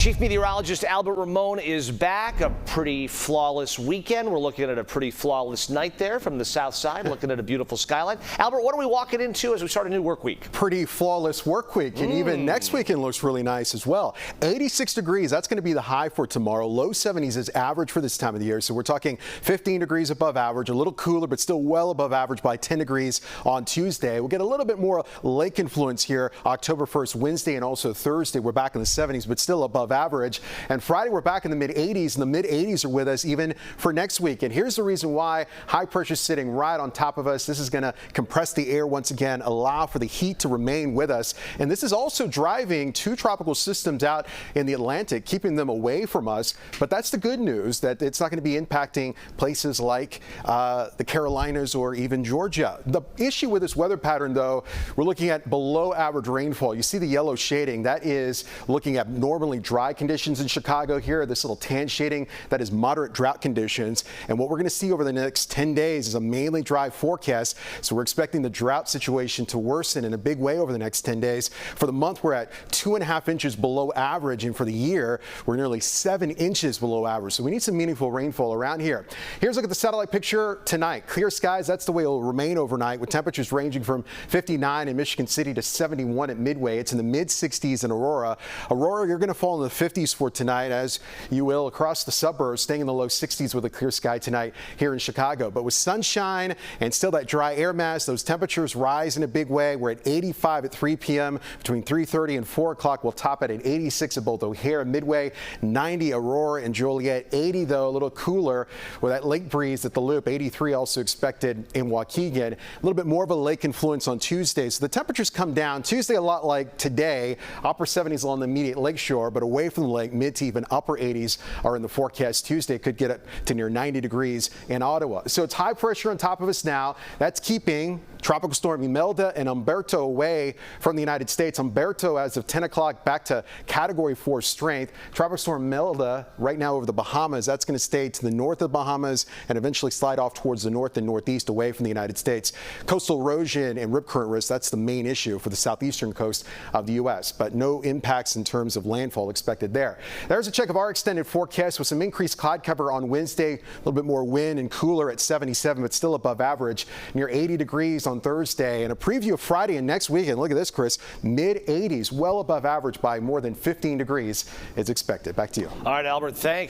Chief Meteorologist Albert Ramon is back. A pretty flawless weekend. We're looking at a pretty flawless night there from the south side, looking at a beautiful skyline. Albert, what are we walking into as we start a new work week? Pretty flawless work week, and even next weekend looks really nice as well. 86 degrees, that's going to be the high for tomorrow. Low 70s is average for this time of the year, so we're talking 15 degrees above average, a little cooler, but still well above average by 10 degrees on Tuesday. We'll get a little bit more lake influence here October 1st, Wednesday, and also Thursday. We're back in the 70s, but still above average. And Friday, we're back in the mid-80s, and the mid-80s are with us even for next week. And here's the reason why: high pressure sitting right on top of us. This is going to compress the air once again, allow for the heat to remain with us. And this is also driving two tropical systems out in the Atlantic, keeping them away from us. But that's the good news, that it's not going to be impacting places like the Carolinas or even Georgia. The issue with this weather pattern, though, we're looking at below average rainfall. You see the yellow shading. That is looking at normally dry conditions in Chicago here. This little tan shading, that is moderate drought conditions. And what we're going to see over the next 10 days is a mainly dry forecast. So we're expecting the drought situation to worsen in a big way over the next 10 days. For the month, we're at 2.5 inches below average. And for the year, we're nearly 7 inches below average. So we need some meaningful rainfall around here. Here's a look at the satellite picture tonight. Clear skies, that's the way it will remain overnight, with temperatures ranging from 59 in Michigan City to 71 at Midway. It's in the mid-60s in Aurora. Aurora, you're going to fall in the 50s for tonight, as you will across the suburbs, staying in the low 60s with a clear sky tonight here in Chicago. But with sunshine and still that dry air mass, those temperatures rise in a big way. We're at 85 at 3 p.m. Between 3:30 and 4 o'clock, we'll top it at 86 at both O'Hare and Midway, 90 Aurora and Joliet, 80 though a little cooler with that lake breeze at the Loop, 83 also expected in Waukegan. A little bit more of a lake influence on Tuesday, so the temperatures come down. Tuesday a lot like today, upper 70s along the immediate lakeshore, but away from the lake, mid to even upper 80s are in the forecast. Tuesday could get up to near 90 degrees in Ottawa. So it's high pressure on top of us now. That's keeping Tropical Storm Imelda and Humberto away from the United States. Humberto, as of 10 o'clock, back to Category 4 strength. Tropical Storm Imelda right now over the Bahamas. That's going to stay to the north of the Bahamas and eventually slide off towards the north and northeast away from the United States. Coastal erosion and rip current risk, that's the main issue for the southeastern coast of the U.S., but no impacts in terms of landfall expected there. There's a check of our extended forecast with some increased cloud cover on Wednesday, a little bit more wind and cooler at 77, but still above average, near 80 degrees on Thursday, and a preview of Friday and next weekend. Look at this, Chris, mid-80s, well above average by more than 15 degrees is expected. Back to you. All right, Albert, thanks.